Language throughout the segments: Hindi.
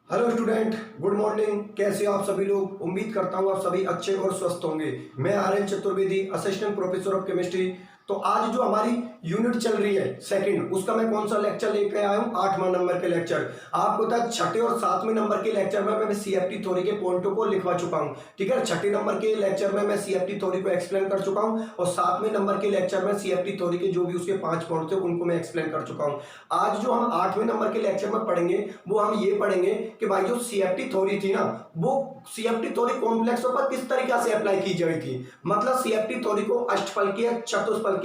Hello student, good morning. कैसे हो आप सभी लोग? उम्मीद करता हूँ आप सभी अच्छे और स्वस्थ होंगे। मैं Aryan Chaturvedi, assistant professor of chemistry. तो आज जो हमारी यूनिट चल रही है सेकंड, उसका मैं कौन सा लेक्चर लेकर आया हूँ? 8वां नंबर के लेक्चर। आपको पता है छठे और 7वें नंबर के लेक्चर में मैं सीएफटी थ्योरी के पॉइंटों को लिखवा चुका हूँ। ठीक है, छठे नंबर के लेक्चर में मैं सीएफटी थ्योरी को एक्सप्लेन कर चुका हूँ और 7वें नंबर के लेक्चर में सीएफटी थ्योरी के जो भी उसके 5 पॉइंट थे उनको मैं एक्सप्लेन कर चुका हूँ। आज जो हम 8वें नंबर के लेक्चर में पढ़ेंगे वो हम ये पढ़ेंगे कि भाई जो सीएफटी थ्योरी थी ना, वो सीएफटी थ्योरी कॉम्प्लेक्सों पर किस तरीके से अप्लाई की जाती थी। मतलब सीएफटी थ्योरी को अष्टफलकीय, चतुष्फलकीय,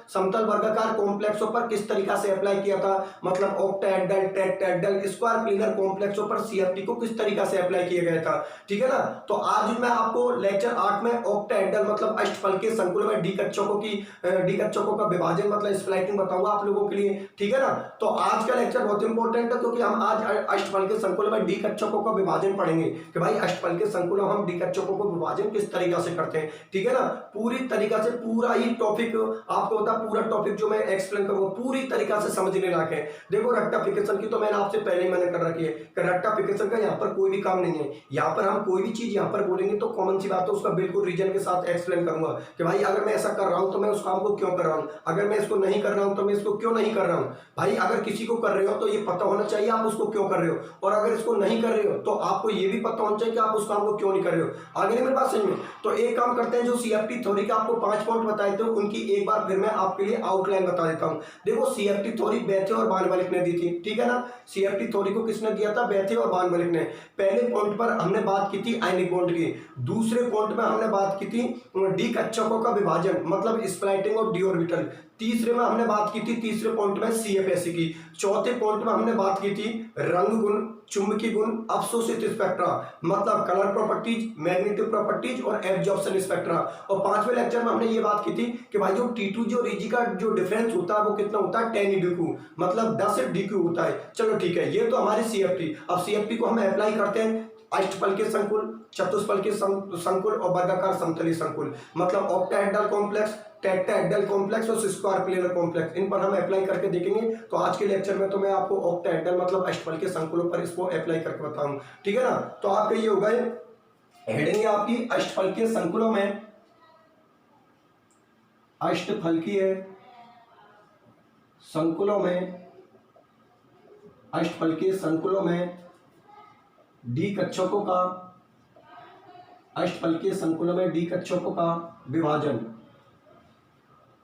समतल वर्गाकार कॉम्प्लेक्सों पर किस तरीके से अप्लाई किया था। मतलब ऑक्टाहेड्रल, टेट्राहेड्रल, स्क्वायर प्लेनर कॉम्प्लेक्सों पर सीएफटी को किस तरीके से अप्लाई किया गया था। ठीक है ना। तो आज मैं आपको लेक्चर 8 में ऑक्टाहेड्रल मतलब अष्टफलकीय संकुल में डी कक्षकों का विभाजन मतलब स्प्लाइटिंग बताऊंगा आप लोगों के लिए। ठीक है ना। तो आज का लेक्चर बहुत इंपॉर्टेंट है क्योंकि हम आज अष्टफलकीय संकुल में डी कक्षकों का विभाजन पढ़ेंगे कि भाई अष्टफलकीय संकुल हम डी कक्षकों को विभाजन किस तरीके से करते हैं। ठीक है ना। पूरी तरीका से पूरा ही टॉपिक आपको बता, पूरा टॉपिक जो मैं एक्सप्लेन करूंगा पूरी तरीका से समझने लायक है। देखो रेक्टिफिकेशन की तो मैंने आपसे पहले ही मैंने कर रखी है कि रेक्टिफिकेशन का यहाँ पर कोई भी काम नहीं है। यहाँ पर हम कोई भी चीज यहाँ पर बोलेंगे तो कॉमन सी बात है, उसका बिल्कुल रीजन के साथ एक्सप्लेन करूंगा कि भाई अगर मैं ऐसा कर रहा हूं तो मैं उस काम को क्यों कर रहा हूं, अगर मैं इसको नहीं कर रहा हूं तो मैं इसको क्यों नहीं कर रहा हूं। भाई अगर किसी को कर रहे हो तो ये पता होना चाहिए आप उसको क्यों कर रहे हो, और अगर इसको नहीं कर रहे हो तो आपको ये भी पता होना चाहिए कि आप उस काम को क्यों नहीं कर रहे हो। आगे नहीं मेरे बात समझ में? तो एक काम करते हैं, जो सीएफटी थ्योरी का आपको 5 पॉइंट बताए थे उनकी एक बार फिर मैं आपके लिए आउटलाइन बता देता हूं। देखो सीएफटी थ्योरी बेथे और बान मलिक ने दी थी। ठीक है ना। सीएफटी थ्योरी को किसने दिया था? बेथे और बान मलिक ने। पहले पॉइंट पर हमने बात की थी आयनिक बॉन्ड की। दूसरे पॉइंट में हमने बात की थी डी कक्षकों का विभाजन मतलब स्प्लाइटिंग और डी ऑर्बिटल। तीसरे में हमने बात की थी, तीसरे पॉइंट में सीएफएसी की। चौथे पॉइंट में हमने बात की थी रंग गुण, चुंबकीय गुण, अवशोषित स्पेक्ट्रा मतलब कलर प्रॉपर्टीज, मैग्नेटिक प्रॉपर्टीज और एब्जॉर्प्शन स्पेक्ट्रा। और 5वें लेक्चर में हमने ये बात की थी कि भाई जो T2 जो Rg का जो डिफरेंस होता है वो कितना होता है 10 dq मतलब 10 dq होता है। चलो ठीक है, ये तो हमारी सीएफटी। अब सीएफटी को हम अप्लाई करते हैं अष्टफलकीय संकुल, चतुष्फलकीय संकुल और वर्गाकार समतलीय संकुल मतलब ऑक्टाहेड्रल कॉम्प्लेक्स, टेट्राहेड्रल कॉम्प्लेक्स और स्क्वायर प्लेनर कॉम्प्लेक्स। इन पर हम अप्लाई करके देखेंगे। तो आज के लेक्चर में तो मैं आपको ऑक्टाहेड्रल मतलब अष्टफलकीय संकुलों पर इसको अप्लाई करके बताऊंगा। ठीक है ना। तो आपका ये होगा हेडिंग आपकी अष्टफलकीय संकुलों में, अष्टफलकीय संकुलों में, अष्टफलकीय संकुलों में डी कक्षकों का, अष्टफलकीय संकुलों में डी कक्षकों का विभाजन,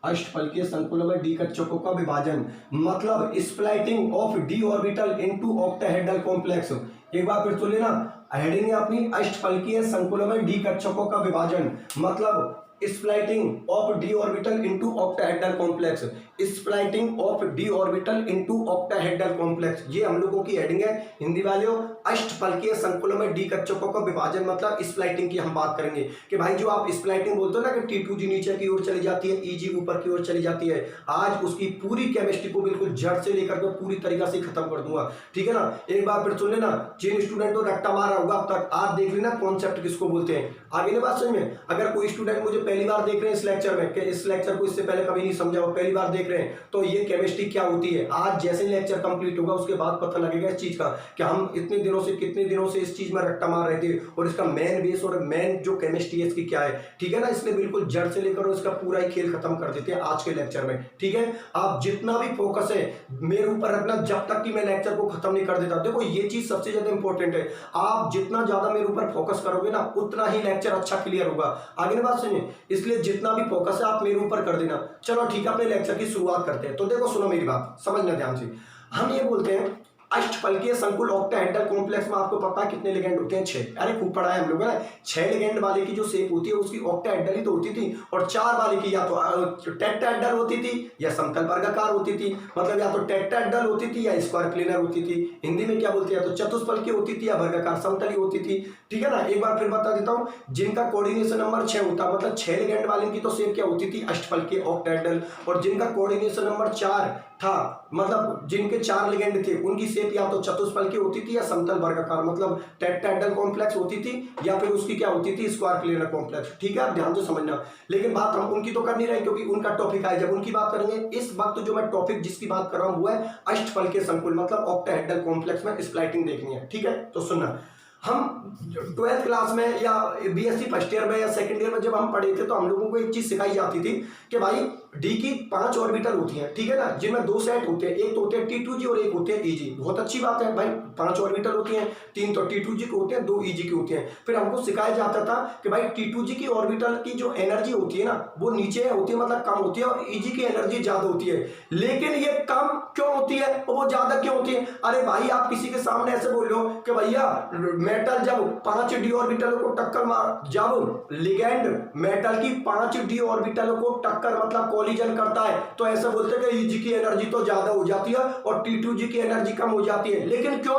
अष्टफलकीय संकुलों में डी कक्षकों का विभाजन मतलब splitting of d orbital into octahedral complex. एक बार फिर सुन लेना, हेडिंग है अपनी अष्टफलकीय संकुलों में डी कक्षकों का विभाजन मतलब splitting of d orbital into octahedral complex, splitting of d orbital into octahedral complex. ये हम लोगों की हेडिंग है हिंदी वालों। अष्टफलकीय संकुलों में डी कक्षकों का विभाजन मतलब स्प्लाइटिंग की हम बात करेंगे कि भाई जो आप स्प्लाइटिंग बोलते हो ना कि T2G नीचे की ओर चली जाती है, Eg ऊपर की ओर चली जाती है, आज उसकी पूरी केमिस्ट्री को बिल्कुल जड़ से लेकर के पूरी तरीका से खत्म कर दूंगा। ठीक है ना। एक बार फिर सुन लेना, जिन स्टूडेंट को रट्टा मारा होगा अब तक आप देख लेना कॉन्सेप्ट किसको बोलते हैं। आगे ने बात समझ में? अगर कोई स्टूडेंट मुझे पहली बार देख रहे हैं इस लेक्चर में कि इस लेक्चर को इससे पहले कभी नहीं समझा हो, पहली बार देख रहे हैं, तो ये केमिस्ट्री क्या होती है आज जैसे लेक्चर कंप्लीट होगा उसके बाद पता लगेगा इस चीज का कि हम इतने दिनों से कितने दिनों से इस चीज में रट्टा मार रहे थे और इसका मेन बेस और मेन जो केमिस्ट्री है इसकी क्या है। ठीक है ना। इसलिए बिल्कुल जड़ से लेकर इसका पूरा ही खेल खत्म कर देते हैं आज के लेक्चर में। ठीक है। आप जितना भी फोकस है मेरे ऊपर रखना जब तक कि मैं लेक्चर को खत्म नहीं कर देता। देखो ये चीज सबसे ज्यादा इंपॉर्टेंट है, आप जितना ज्यादा मेरे ऊपर फोकस करोगे ना उतना ही लेक्चर अच्छा क्लियर होगा। आगे बात सुनिए, इसलिए जितना भी फोकस है आप मेरे ऊपर कर देना। चलो ठीक है, अपने लेक्चर की शुरुआत करते हैं। तो देखो सुनो मेरी बात, समझना ध्यान से। हम ये बोलते हैं अष्टफलकीय संकुल ऑक्टाहेड्रल कॉम्प्लेक्स में आपको पता है कितने लिगेंड होते हैं? 6। अरे खूब पढ़ा है हम लोगों ने। 6 लिगेंड वाले की जो शेप होती है उसकी ऑक्टाहेड्रल ही तो होती थी, और 4 वाले की या तो टेट्राहेड्रल होती थी या समतल वर्गाकार होती थी। मतलब या तो टेट्राहेड्रल होती थी या स्क्वायर प्लेनर होती थी। हिंदी में क्या बोलते हैं? या तो चतुष्फलकीय होती थी या वर्गाकार समतली होती थी। ठीक है ना। एक बार फिर बता देता हूं, जिनका कोऑर्डिनेशन नंबर 6 होता मतलब 6 लिगेंड वाले की तो शेप क्या होती थी? अष्टफलकीय ऑक्टाहेड्रल। और जिनका कोऑर्डिनेशन नंबर 4 था, मतलब जिनके 4 लिगेंड थे उनकी शेप या तो चतुष्फल की होती थी या समतल वर्गाकार, मतलब टेट्राहेड्रल कॉम्प्लेक्स होती थी या फिर उसकी क्या होती थी, स्क्वायर प्लेनर कॉम्प्लेक्स। ठीक है, आप ध्यान से समझना। लेकिन बात हम उनकी तो कर नहीं रहे क्योंकि उनका टॉपिक है, जब उनकी बात करेंगे। इस वक्त जो मैं टॉपिक जिसकी बात कर रहा हूं वो है अष्टफल के संकुल, मतलब ऑक्टाहेड्रल कॉम्प्लेक्स में स्प्लाइटिंग देखनी है। ठीक है, तो सुनना, हम 12th क्लास में या बीएससी फर्स्ट ईयर में या सेकंड ईयर में जब हम पढ़े थे तो हम लोगों को एक चीज सिखाई जाती थी कि भाई डी की 5 ऑर्बिटल होती हैं, ठीक है ना, जिनमें 2 सेट होते हैं, एक तो होते हैं T2G और एक होते हैं EG। बहुत अच्छी बात है भाई, 5 ऑर्बिटल होती हैं, 3 तो T2G के होते हैं, 2 EG के होते हैं। फिर हमको सिखाया जाता था कि भाई T2G की ऑर्बिटल की जो एनर्जी होती है ना वो नीचे होती है, मतलब कम होती है, और EG की एनर्जी ज्यादा होती है। लेकिन ये कम क्यों होती है और वो ज्यादा क्यों होती है? अरे भाई आप किसी के सामने ऐसे बोल रहे हो कि भैया मेटल जब 5 डी ऑर्बिटलों को टक्कर मार, जब लिगेंड मेटल की 5 डी ऑर्बिटलों को टक्कर मतलब कोलिजन करता है तो ऐसे बोलते हैं कि EG की एनर्जी तो ज्यादा हो जाती है और T2G की एनर्जी कम हो जाती है। लेकिन क्यों?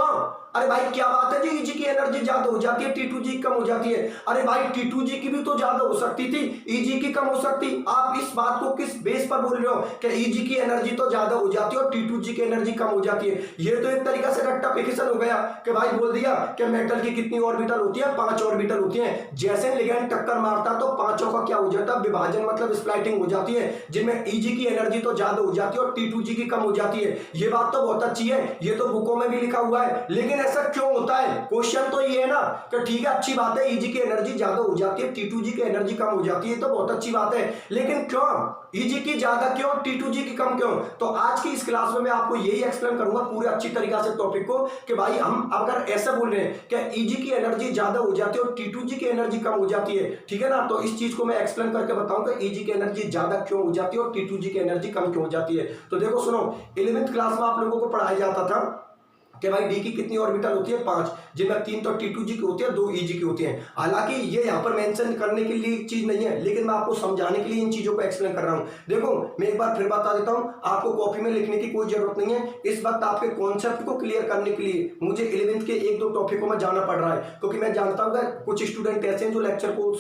अरे भाई क्या बात है जी, EG की एनर्जी ज्यादा हो जाती है, T2G कम हो जाती है। अरे भाई T2G की भी तो ज्यादा हो सकती थी, EG की कम हो सकती। आप इस बात को किस बेस पर बोल रहे हो कि EG की एनर्जी तो ज्यादा हो जाती है और T2G की एनर्जी कम हो जाती है? ये तो एक तरीका से रट्टाफिकेशन हो गया कि भाई बोल दिया कि मेटल की कितनी ऑर्बिटल होती है, 5 ऑर्बिटल होती है। जैसे लिगेंड टक्कर मारता तो पांचों का क्या हो जाता, विभाजन मतलब स्प्लाइटिंग हो जाती है, जिनमें EG की एनर्जी तो ज्यादा हो जाती है और T2G की कम हो जाती है। ये बात तो बहुत अच्छी है, ये तो बुकों में भी लिखा हुआ है। लेकिन ऐसा क्यों होता है? क्वेश्चन तो ये है ना कि ठीक है अच्छी बात है, EG की एनर्जी ज्यादा हो जाती है, T2G की एनर्जी कम हो जाती है, तो बहुत अच्छी बात है। लेकिन क्यों EG की ज्यादा क्यों, T2G की कम क्यों? तो आज की इस क्लास में मैं आपको यही एक्सप्लेन करूंगा पूरे अच्छी तरीका से टॉपिक को कि भाई हम अगर ऐसा बोल रहे हैं कि EG की एनर्जी ज्यादा हो जाती है और T2G की एनर्जी कम हो जाती है, ठीक है ना, तो इस चीज को मैं एक्सप्लेन करके बताऊंगा EG की एनर्जी ज्यादा क्यों हो जाती है और T2G की एनर्जी कम क्यों हो जाती है। तो देखो सुनो, 11th क्लास में आप लोगों को पढ़ाया जाता था कि भाई डी की कितनी ऑर्बिटल होती है, 5, जिनमें 3 तो T2G की होती है, 2 EG की होती है। हालांकि ये यहाँ पर मेंशन करने के लिए चीज नहीं है, लेकिन मैं आपको समझाने के लिए इन चीजों को एक्सप्लेन कर रहा हूँ। देखो मैं एक बार फिर बता देता हूँ, आपको कॉपी में लिखने की कोई जरूरत नहीं है। इस वक्त आपके कॉन्सेप्ट को क्लियर करने के लिए मुझे 11th के 1-2 टॉपिकों में जाना पड़ रहा है, क्योंकि मैं जानता हूँ कुछ स्टूडेंट ऐसे हैं जो लेक्चर को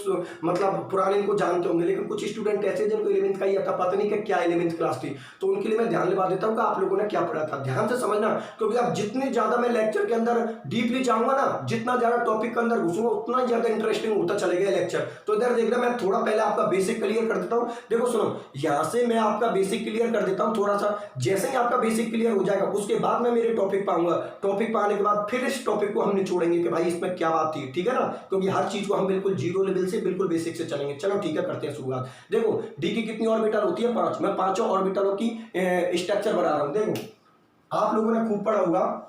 मतलब पुराने इनको जानते होंगे, लेकिन कुछ स्टूडेंट ऐसे जिनको 11th का ही था, पता नहीं कि क्या 11th क्लास थी। तो उनके लिए मैं ध्यान दिला देता हूँ कि आप लोगों ने क्या पढ़ा था। ध्यान से समझना, क्योंकि आप जितनी ज्यादा लेक्चर के अंदर डीपली जाऊंगा ना, जितना ज्यादा टॉपिक के अंदर घुसूंगा उतना ज्यादा इंटरेस्टिंग होता चलेगा लेक्चर। तो इधर देखना, मैं थोड़ा पहले आपका बेसिक क्लियर कर देता हूं। देखो सुनो, यहां से मैं आपका बेसिक क्लियर कर देता हूं थोड़ा सा। जैसे ही आपका बेसिक क्लियर हो जाएगा उसके बाद मैं मेरे टॉपिक पाऊंगा। टॉपिक पाने के बाद फिर इस टॉपिक को हम निचोड़ेंगे कि भाई इसमें क्या बात थी, ठीक है ना, क्योंकि हर चीज को हम बिल्कुल जीरो लेवल से बिल्कुल बेसिक से चलेंगे। चलो ठीक है, करते हैं शुरुआत। देखो डी की कितनी ऑर्बिटल होती है, 5। मैं 5 ऑर्बिटलों की स्ट्रक्चर बना रहा हूं। देखो आप लोगों ने खूब पढ़ा होगा,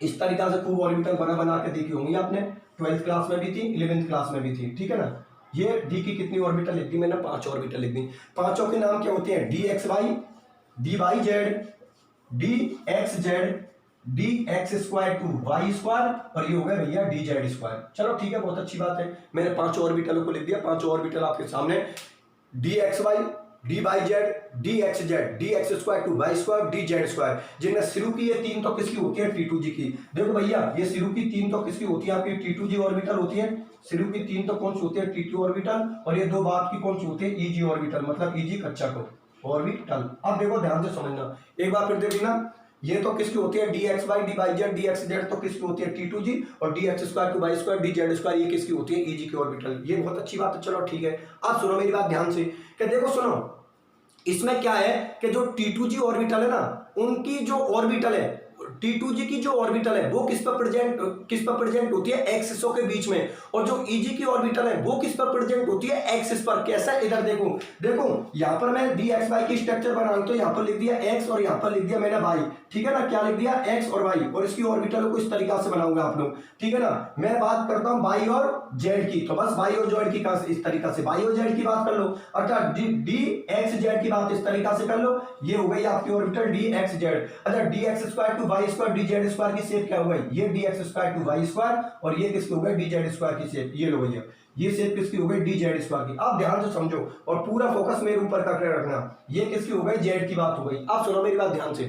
इस तरीका से खूब ऑर्बिटल बना बना के देखी होंगी आपने, 12th क्लास में भी थी, 11th क्लास में भी थी, ठीक है ना। ये डी की कितनी ऑर्बिटल लिख दी मैंने, 5 ऑर्बिटल लिख दी। पांचों के नाम क्या होते हैं, DXY, DYZ, DXZ, DX² to Y² और ये हो गया भैया DZ²। चलो ठीक है, बहुत अच्छी बात है। मैंने 5 ऑर्बिटलों को लिख दिया। 5 ऑर्बिटल आपके सामने, DXY, DYZ, DXZ, DX² to Y², DZ², जिनमें शुरू की ये 3 तो किसकी होती है, T2G की। देखो भैया ये शुरू की 3 तो किसकी होती है, आपकी T2G ऑर्बिटल होती है। शुरू की 3 तो कौन सी होती है, T2 ऑर्बिटल, और ये 2 बाद की कौन सी होती है, EG ऑर्बिटल, मतलब EG कच्चा को ऑर्बिटल। अब देखो ध्यान से समझना, एक बार फिर देखना, ये तो किसकी होती है, DXY, DYZ, DXZ तो किसकी होती है, T2G, और DX² टू Y², DZ² ये किसकी होती है, EG की ऑर्बिटल। ये बहुत अच्छी बात है। चलो ठीक है, अब सुनो मेरी बात ध्यान से कि देखो सुनो, इसमें क्या है कि जो T2G ऑर्बिटल है ना, उनकी जो ऑर्बिटल है, T2G की जो ऑर्बिटल है वो किस पर प्रेजेंट होती है, एक्सिसों के बीच में, और जो EG की ऑर्बिटल है वो किस पर प्रेजेंट होती है, एक्सिस पर। कैसा, इधर देखो यहां पर मैं DXY की स्ट्रक्चर बना रहा हूं, तो यहां पर लिख दिया X और यहां पर लिख दिया मैंने Y, ठीक है ना। क्या लिख दिया, X और Y, और इसकी ऑर्बिटल को इस तरीका से बनाऊंगा आप लोग, ठीक है ना। मैं बात करता हूं Y और Z की, तो बस Y और Z की इस तरीका से Y और Z की बात कर लो, अर्थात DXZ की बात इस तरीका से कर लो। ये हो गई आपकी ऑर्बिटल DXZ। अच्छा DX² टू Y² DZ² की शेप क्या हो गई, ये DX² टू Y², और ये किसकी हो गई, DZ² की शेप। ये लो भैया, ये शेप किसकी हो गई, DZ² की। अब ध्यान से समझो और पूरा फोकस मेरे ऊपर करके रखना। ये किसकी हो गई, Z की बात हो गई। अब सुनो मेरी बात ध्यान से,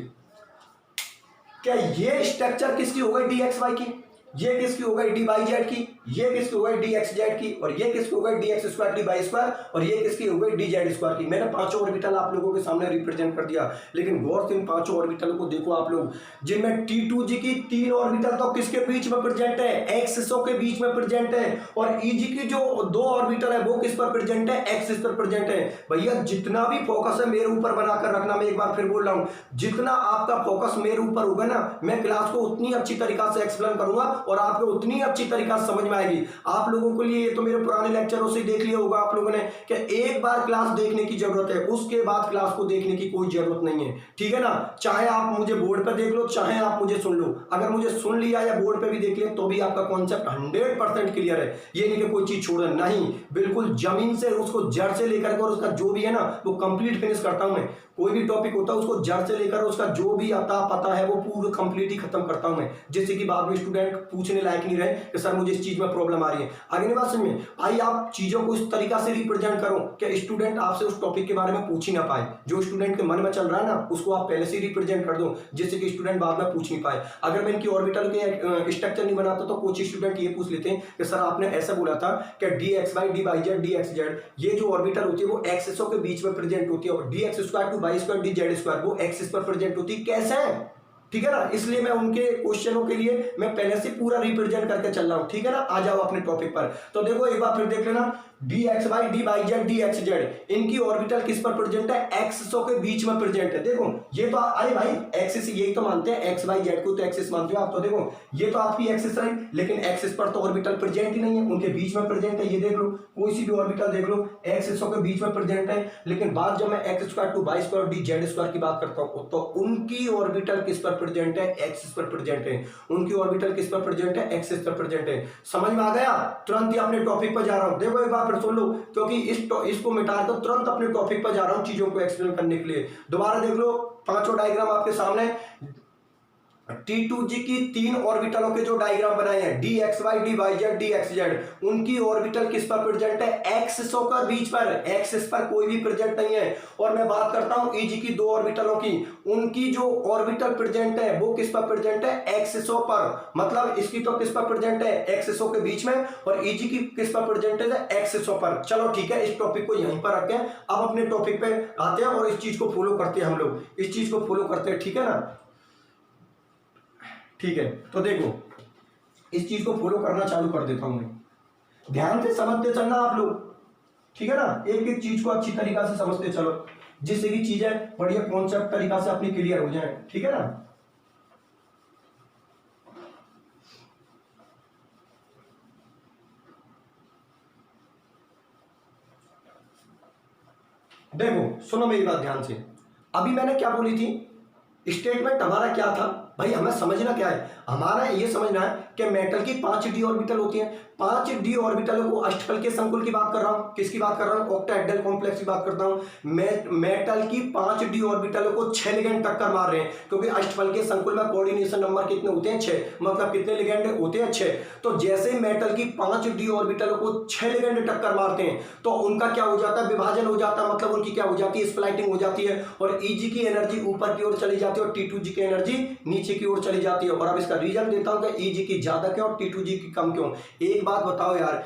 क्या ये स्ट्रक्चर किसकी हो गई, DXY की, ये किसकी हो गई डी बाई जेड की, ये किसकी हो गई डी एक्स जेड की, और ये किसकी हो गई D x square D by square, और ये किसकी हो गई डी जेड स्क्वायर की। मैंने पांचों ऑर्बिटल आप लोगों के सामने रिप्रेजेंट कर दिया, लेकिन गौर से इन पांचों ऑर्बिटल को देखो आप लोग, जिनमें T2G की 3 ऑर्बिटल तो किसके बीच में प्रेजेंट है, एक्सिसों के बीच में प्रेजेंट है, और EG की जो 2 ऑर्बिटल है वो किस पर प्रेजेंट है, एक्सिस पर प्रेजेंट है। भैया जितना भी फोकस है मेरे ऊपर बनाकर रखना, मैं एक बार फिर बोल रहा हूं, जितना आपका फोकस मेरे ऊपर होगा ना, मैं क्लास को उतनी अच्छी तरीका से एक्सप्लेन करूंगा और आपको उतनी अच्छी तरीका से समझ में आएगी। आप लोगों के लिए ये तो मेरे पुराने लेक्चरों से देख लिया होगा आप लोगों ने कि एक बार क्लास देखने की जरूरत है, उसके बाद क्लास को देखने की कोई जरूरत नहीं है, ठीक है ना। चाहे आप मुझे बोर्ड पर देख लो, चाहे आप मुझे सुन लो, अगर मुझे सुन लिया या बोर्ड पे भी देख लिया तो भी आपका कॉन्सेप्ट 100% क्लियर है। ये नहीं कि कोई चीज छोड़ नहीं, बिल्कुल जमीन से उसको जड़ से लेकर के और उसका जो भी है ना वो कंप्लीट फिनिश करता हूं मैं। कोई भी टॉपिक होता है उसको जड़ से लेकर उसका जो भी आता पता है वो पूरा कंप्लीट ही खत्म करता हूं मैं, जिससे कि बाद में स्टूडेंट पूछने लायक नहीं रहे कि सर मुझे इस चीज में प्रॉब्लम आ रही है। आगे नहीं बात समझ में आई। आप चीजों को इस तरीका से रिप्रेजेंट करो कि स्टूडेंट आपसे उस टॉपिक के बारे में पूछ ही ना पाए। जो स्टूडेंट के मन में चल रहा है ना उसको आप पहले से रिप्रेजेंट कर दो, जिससे कि स्टूडेंट बाद में पूछ नहीं पाए। अगर मैं इनकी ऑर्बिटल के स्ट्रक्चर नहीं बनाता तो कुछ स्टूडेंट ये पूछ लेते हैं कि सर आपने ऐसा बोला था कि D x Y D by Z D x Z, ये जो ऑर्बिटल होती है वो एक्सिसों के बीच में प्रेजेंट होती है, और D x square two by square d z square वो एक्सिस पर प्रेजेंट होती है। कैसे है, ठीक है ना। इसलिए मैं उनके क्वेश्चनों के लिए मैं पहले से पूरा रिप्रेजेंट करके चल रहा हूं, ठीक है ना। आ जाओ अपने टॉपिक पर। तो देखो एक बार फिर देख लेना, D x Y D by Z D x Z, इनकी ऑर्बिटल किस पर प्रेजेंट है, एक्सिसों के बीच में प्रेजेंट है। देखो ये तो अरे भाई एक्सिस यही तो मानते हैं, एक्स वाई जेड को तो एक्सिस मानते हो आप। तो देखो ये तो आपकी एक्सिस रही, लेकिन एक्सिस पर तो ऑर्बिटल प्रेजेंट ही नहीं है, उनके बीच में प्रेजेंट है। ये देख लो कोई सी भी ऑर्बिटल देख लो एक्सिसों के बीच में प्रेजेंट है, लेकिन बात जब मैं x square two by square d z square की बात करता हूं तो उनकी ऑर्बिटल किस पर प्रेजेंट है, एक्सिस पर प्रेजेंट है। उनकी ऑर्बिटल किस पर प्रेजेंट है, एक्सिस पर प्रेजेंट है। समझ में आ गया। तुरंत ही अपने टॉपिक पर जा रहा हूं, देखो एक बार फिर सुन लो, क्योंकि इसको मिटाकर तुरंत अपने टॉपिक पर जा रहा हूं चीजों को एक्सप्लेन करने के लिए। दोबारा देख लो पांचों डायग्राम आपके सामने, T2G की 3 ऑर्बिटलों के जो डायग्राम बनाए हैं, D x Y D Y Z D x Z, उनकी ऑर्बिटल किस पर प्रेजेंट है, एक्सिसों का बीच पर, एक्सिस पर कोई भी प्रेजेंट नहीं है। और मैं बात करता हूं EG की 2 ऑर्बिटलों की, उनकी जो ऑर्बिटल प्रेजेंट है वो किस पर प्रेजेंट है, एक्सिसों पर। मतलब इसकी तो किस पर प्रेजेंट है, एक्सिसों के बीच में, और EG की किस पर प्रेजेंट है, एक्सिसों पर। चलो ठीक है, इस टॉपिक को यहीं पर रखें, अब अपने टॉपिक पे आते हैं और इस चीज को फॉलो करते हैं। हम लोग इस चीज को फॉलो करते हैं, ठीक है ना। ठीक है, तो देखो इस चीज को फॉलो करना चालू कर देता हूं मैं, ध्यान से समझते चलना आप लोग, ठीक है ना। एक एक चीज को अच्छी तरीका से समझते चलो, जिससे कि चीजें बढ़िया कॉन्सेप्ट तरीका से अपनी क्लियर हो जाए, ठीक है ना। देखो सुनो मेरी बात ध्यान से, अभी मैंने क्या बोली थी, स्टेटमेंट हमारा क्या था भाई, हमें समझना क्या है, हमारा ये समझना है कि मेटल की 5 डी ऑर्बिटल होती हैं। 5 डी ऑर्बिटलों को अष्टफल के संकुल की बात कर रहा हूं, किसकी बात कर रहा हूं, ऑक्टाहेड्रल कॉम्प्लेक्स की बात करता हूं। मेटल की 5 डी ऑर्बिटलों को 6 लिगेंड टक्कर मार रहे हैं, क्योंकि अष्टफल के संकुल में कोऑर्डिनेशन नंबर कितने होते हैं, 6, मतलब कितने लिगेंड होते हैं, 6। तो जैसे मेटल की 5 डी ऑर्बिटलों को 6 लिगेंड टक्कर मारते हैं तो उनका क्या हो जाता है, विभाजन हो जाता है, मतलब उनकी क्या हो जाती है, स्प्लाइटिंग हो जाती है, और EG की एनर्जी ऊपर की ओर चली जाती है और T2G की एनर्जी नीचे की ओर चली जाती है। और अब इसका रीजन देता हूं कि EG की ज्यादा क्यों और T2G की कम क्यों। एक बात बताओ यार,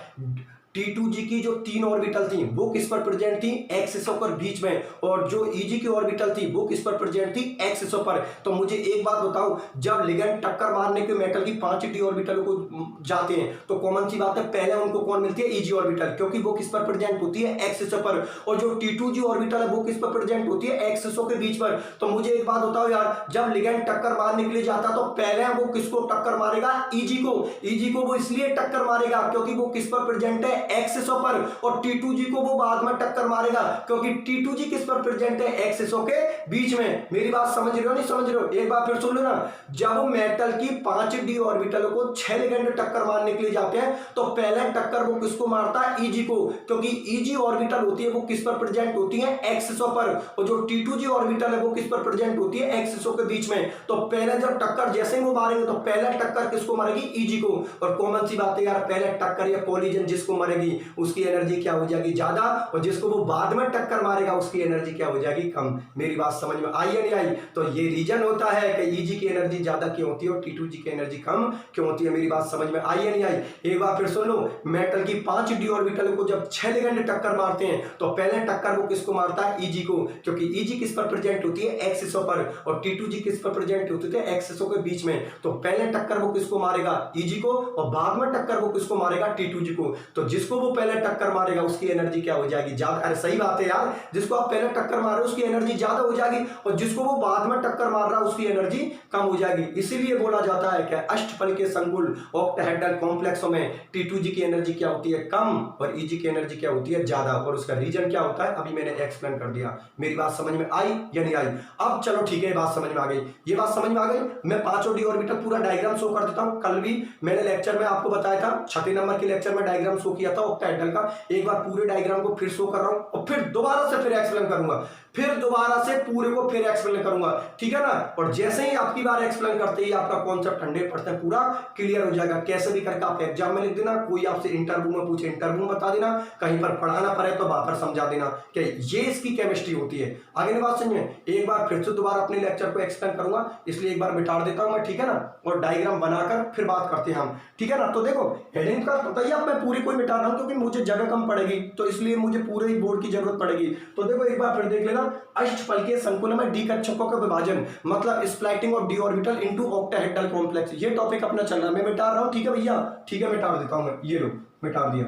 T2G की जो 3 ऑर्बिटल थी वो किस पर प्रेजेंट थी, एक्सिसों पर बीच में, और जो EG की ऑर्बिटल थी वो किस पर प्रेजेंट थी, एक्सिसों पर। तो मुझे एक बात बताओ, जब लिगेंड टक्कर मारने के मेटल की 5 डी ऑर्बिटल को जाते हैं तो कॉमन सी बात है पहले उनको कौन मिलती है, EG ऑर्बिटल, क्योंकि वो किस पर प्रेजेंट होती है, एक्सिसों पर। और जो T2G ऑर्बिटल है वो किस पर प्रेजेंट होती है, एक्सिसों के बीच पर। तो मुझे एक बात बताओ यार, जब लिगेंड टक्कर मारने के लिए जाता तो पहले वो किसको टक्कर मारेगा, EG को। EG को वो इसलिए टक्कर मारेगा क्योंकि वो किस पर प्रेजेंट है, एक्सिसों पर, और T2G को वो बाद में टक्कर मारेगा क्योंकि T2G किस पर प्रेजेंट है, एक्सिसों के बीच में। मेरी बात समझ रहे हो नहीं समझ रहे हो, एक बार फिर सुन लो ना। जब मेटल की 5 डी ऑर्बिटलों को 6 लिगेंड टक्कर मारने के लिए जाते हैं तो पहले टक्कर वो किसको मारता है, EG को, क्योंकि EG ऑर्बिटल होती है वो किस पर प्रेजेंट होती है, एक्सिसों पर, और जो T2G ऑर्बिटल है वो किस पर प्रेजेंट होती है, एक्सिसों के बीच में। तो पहले जब टक्कर जैसे ही वो मारेंगे तो पहले टक्कर किसको मारेगी, EG को। और कॉमन सी बात है यार, पहले टक्कर या कोलिजन जिसको मारेगा मारेगी उसकी एनर्जी क्या हो जाएगी ज्यादा, और जिसको वो बाद में टक्कर मारेगा उसकी एनर्जी क्या हो जाएगी कम। मेरी बात समझ में आई या नहीं आई? तो ये रीजन होता है कि ईजी की एनर्जी ज्यादा क्यों होती है और T2G की एनर्जी कम क्यों होती है। मेरी बात समझ में आई या नहीं आई? एक बार फिर सुन लो, मेटल की 5 डी ऑर्बिटल को जब 6 लिगेंड टक्कर मारते हैं तो पहले टक्कर वो किसको मारता है? ईजी को, क्योंकि ईजी किस पर प्रेजेंट होती है? एक्सिसो पर, और T2G किस पर प्रेजेंट होते थे? एक्सिसो के बीच में। तो पहले टक्कर वो किसको मारेगा? ईजी को, और बाद में टक्कर वो किसको मारेगा? T2G को। तो जिसको वो पहले टक्कर मारेगा उसकी एनर्जी क्या हो जाएगी? ज्यादा। अरे सही बात है यार, जिसको आप पहले टक्कर मार रहे हो उसकी एनर्जी ज्यादा हो जाएगी, और जिसको वो बाद में टक्कर मार रहा है उसकी एनर्जी कम हो जाएगी। इसीलिए बोला जाता है कि अष्टफल के संकुल ऑक्टाहेड्रल कॉम्प्लेक्सों में T2G की एनर्जी क्या होती है? कम, और ईजी की एनर्जी क्या होती है? ज्यादा। और उसका रीजन क्या होता है अभी मैंने एक्सप्लेन कर दिया। मेरी बात समझ में आई या नहीं आई? अब चलो ठीक है, ये बात समझ में आ गई, ये बात समझ में आ गई। मैं 5 डी ऑर्बिटल पूरा डायग्राम शो कर देता हूं। कल भी मैंने लेक्चर में आपको बताया था, 6 नंबर के लेक्चर में डायग्राम शो किया था ऑक्टाहेड्रल का। एक बार पूरे डायग्राम को फिर शो कर रहा हूं, और फिर दोबारा से फिर एक्सप्लेन करूंगा, फिर दोबारा से पूरे को फिर एक्सप्लेन करूंगा, ठीक है ना। और जैसे ही आपकी बार एक्सप्लेन करते ही आपका कॉन्सेप्ट 100% पूरा क्लियर हो जाएगा। कैसे भी करके आप एग्जाम में लिख देना, कोई आपसे इंटरव्यू में पूछे इंटरव्यू में बता देना, कहीं पर पढ़ाना पड़े तो वहां पर समझा देना कि ये इसकी केमिस्ट्री होती है। आगे बात समझे, एक बार फिर से दोबारा अपने लेक्चर को एक्सप्लेन करूंगा, इसलिए एक बार मिटा देता हूं मैं, ठीक है ना, और डायग्राम बनाकर फिर बात करते हैं हम, ठीक है ना। तो देखो हेडिंग का बताइए, अब मैं पूरी कोई मिटा रहा हूं क्योंकि मुझे जगह कम पड़ेगी, तो इसलिए मुझे पूरे ही बोर्ड की जरूरत पड़ेगी। तो देखो एक बार फिर देख लेना, अष्टफल के संकुल में डी कक्षकों का विभाजन, मतलब splitting of d orbital into octahedral complex, ये टॉपिक अपना चल रहा है। मैं मिटा रहा हूं, ठीक है भैया, ठीक है, मिटा देता हूं मैं, ये लो मिटा दिया।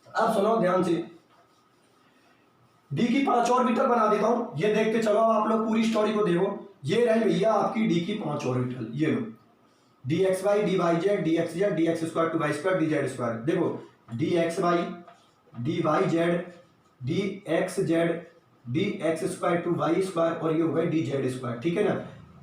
अब सुनो ध्यान से, डी की 5 ऑर्बिटल बना देता हूं, ये देखते चलो आप लोग पूरी स्टोरी को देखो। ये रही भैया आपकी डी की 5 ऑर्बिटल, ये लो d x Y, D Y Z, D x z, D x square to Y square, d z square. देखो d x Y, D Y Z, D x z, D x square to Y square, और ये हो गया डी जेड स्क्वायर, ठीक है ना।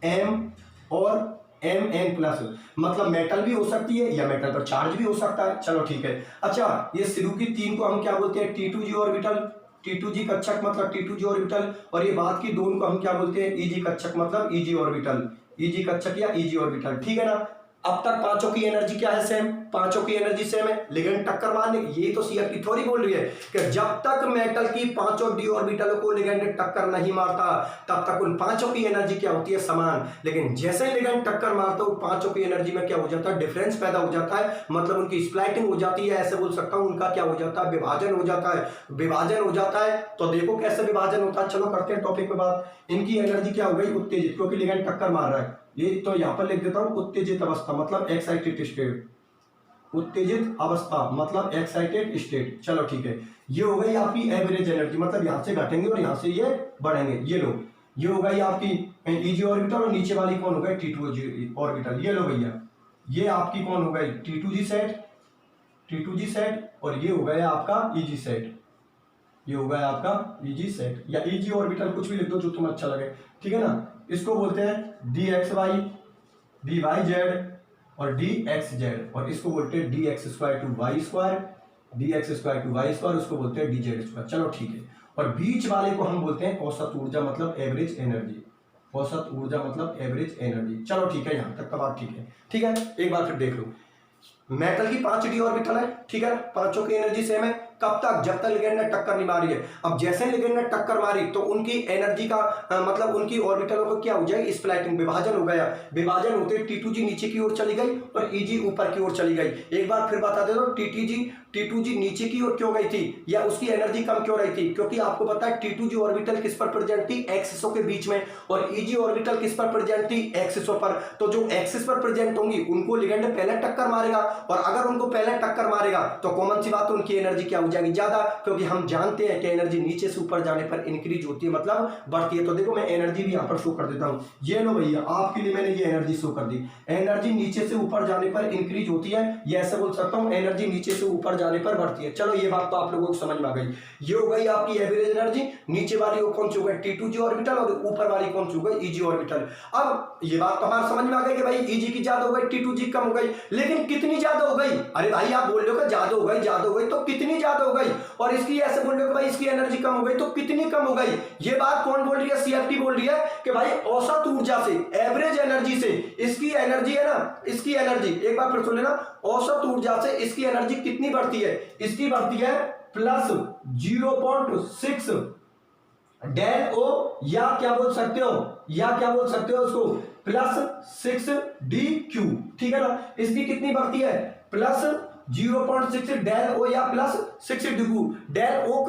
एम और एम एन प्लस, मतलब मेटल भी हो सकती है या मेटल पर चार्ज भी हो सकता है, चलो ठीक है। अच्छा, ये शुरू की 3 को हम क्या बोलते हैं? T2G ऑर्बिटल, T2G कक्षक मतलब T2G ऑर्बिटल, और ये बाद की 2 को हम क्या बोलते हैं? EG कक्षक मतलब EG ऑर्बिटल, EG कक्षक या EG ऑर्बिटल, ठीक है ना। अब तक पांचों की एनर्जी क्या है? सेम, पांचों की एनर्जी सेम है। लिगेंड टक्कर मारने, ये तो सीएफ की थ्योरी बोल रही है कि जब तक मेटल की 5 डी ऑर्बिटलों को लिगेंड टक्कर नहीं मारता तब तक उन पांचों की एनर्जी क्या होती है? समान। लेकिन जैसे ही लिगेंड टक्कर मारता है पांचों की एनर्जी में क्या हो जाता है? डिफरेंस पैदा हो जाता है, मतलब उनकी स्प्लाइटिंग हो जाती है, ऐसे बोल सकता हूं, उनका क्या हो जाता है? विभाजन हो जाता है। विभाजन हो जाता है तो देखो कैसे विभाजन होता है, चलो करते हैं टॉपिक में बात। इनकी एनर्जी क्या हो गई? उत्तेजित, क्योंकि लिगेंड टक्कर मार रहा है। ये तो यहां पर लिख देता हूं, उत्तेजित अवस्था मतलब एक्साइटेड स्टेट, उत्तेजित अवस्था मतलब एक्साइटेड स्टेट, चलो ठीक है। ये हो गई आपकी एवरेज एनर्जी, मतलब यहां से घटेंगे और यहां से ये बढ़ेंगे। ये लो, ये हो गई आपकी EG ऑर्बिटल, और नीचे वाली कौन हो गई? T2G orbital. ये लो भैया, ये आपकी कौन हो गई? T2G सेट, T2G सेट, और ये हो गया आपका EG सेट, ये हो गया आपका EG सेट या EG ऑर्बिटल, कुछ भी लिख दो जो तुम्हें अच्छा लगे, ठीक है ना। इसको बोलते हैं DXY, DYZ और DXZ, और इसको बोलते हैं DX square to Y square, DX square to Y square, उसको बोलते हैं DZ स्क्वायर, चलो ठीक है। और बीच वाले को हम बोलते हैं औसत ऊर्जा मतलब एवरेज एनर्जी, औसत ऊर्जा मतलब एवरेज एनर्जी, चलो ठीक है, यहां तक का बात ठीक है, ठीक है। एक बार फिर देख लो, मेटल की 5 डी ऑर्बिटल है, ठीक है, पांचों की एनर्जी सेम है। कब तक? जब तक लिगेंड ने टक्कर नहीं मारी है। अब जैसे लिगेंड ने टक्कर मारी तो उनकी एनर्जी का मतलब उनकी ऑर्बिटलों को क्या हो जाएगी? स्प्लाइटिंग, विभाजन हो गया। विभाजन होते T2G नीचे की ओर चली गई और EG ऊपर की ओर चली गई। एक बार फिर बता दे दो, T2G नीचे की ओर क्यों गई थी या उसकी एनर्जी कम क्यों रही थी? क्योंकि आपको पता है T2G ऑर्बिटल किस पर प्रेजेंट थी? एक्सिसों के बीच में, और EG ऑर्बिटल किस पर प्रेजेंट थी? एक्सिसों पर। तो जो एक्सिस पर प्रेजेंट होंगी उनको लिगेंड पहले टक्कर मारेगा, और अगर उनको पहले टक्कर मारेगा तो कॉमन सी बात, उनकी एनर्जी क्या हो जाएगी? ज्यादा, क्योंकि हम जानते हैं कि एनर्जी नीचे से ऊपर जाने पर इंक्रीज होती है, मतलब बढ़ती है। तो देखो मैं एनर्जी भी यहां पर शो कर देता हूं, ये लो भैया, आपके लिए मैंने ये एनर्जी शो कर दी। एनर्जी नीचे से ऊपर जाने पर इंक्रीज होती है, ये ऐसे बोल सकता हूं, एनर्जी नीचे से ऊपर जाने पर बढ़ती है। चलो ये बात तो आप लोगों को समझ में आ गई। ये हो गई आपकी एवरेज एनर्जी। नीचे वाली वो कौन सी हो गई? T2G ऑर्बिटल, और ऊपर वाली कौन सी हो गई? EG orbital. अब ये बात तो हमारे समझ में आ गई कि भाई EG की ज्यादा हो गई, T2G कम हो गई, लेकिन कितनी ज्यादा हो गई? अरे भाई आप बोल रहे हो कि ज्यादा हो गई तो कितनी ज्यादा हो गई, और इसकी ऐसे बोल रहे हो कि भाई इसकी एनर्जी कम हो गई तो कितनी कम हो गई। ये बात कौन बोल रही है, सीएफटी बोल रही है कि भाई औसत ऊर्जा से, एवरेज एनर्जी से इसकी एनर्जी है ना, इसकी एनर्जी एक बार फिर सुन लेना, औसत ऊर्जा से इसकी एनर्जी कितनी बढ़ती है, इसकी बढ़ती है प्लस 0.6 डेल ओ, या क्या बोल सकते हो, उसको प्लस 6 डी क्यू, ठीक है ना। इसकी कितनी बढ़ती है, प्लस 0.6 डेल ओ या plus 6 D Q. Del O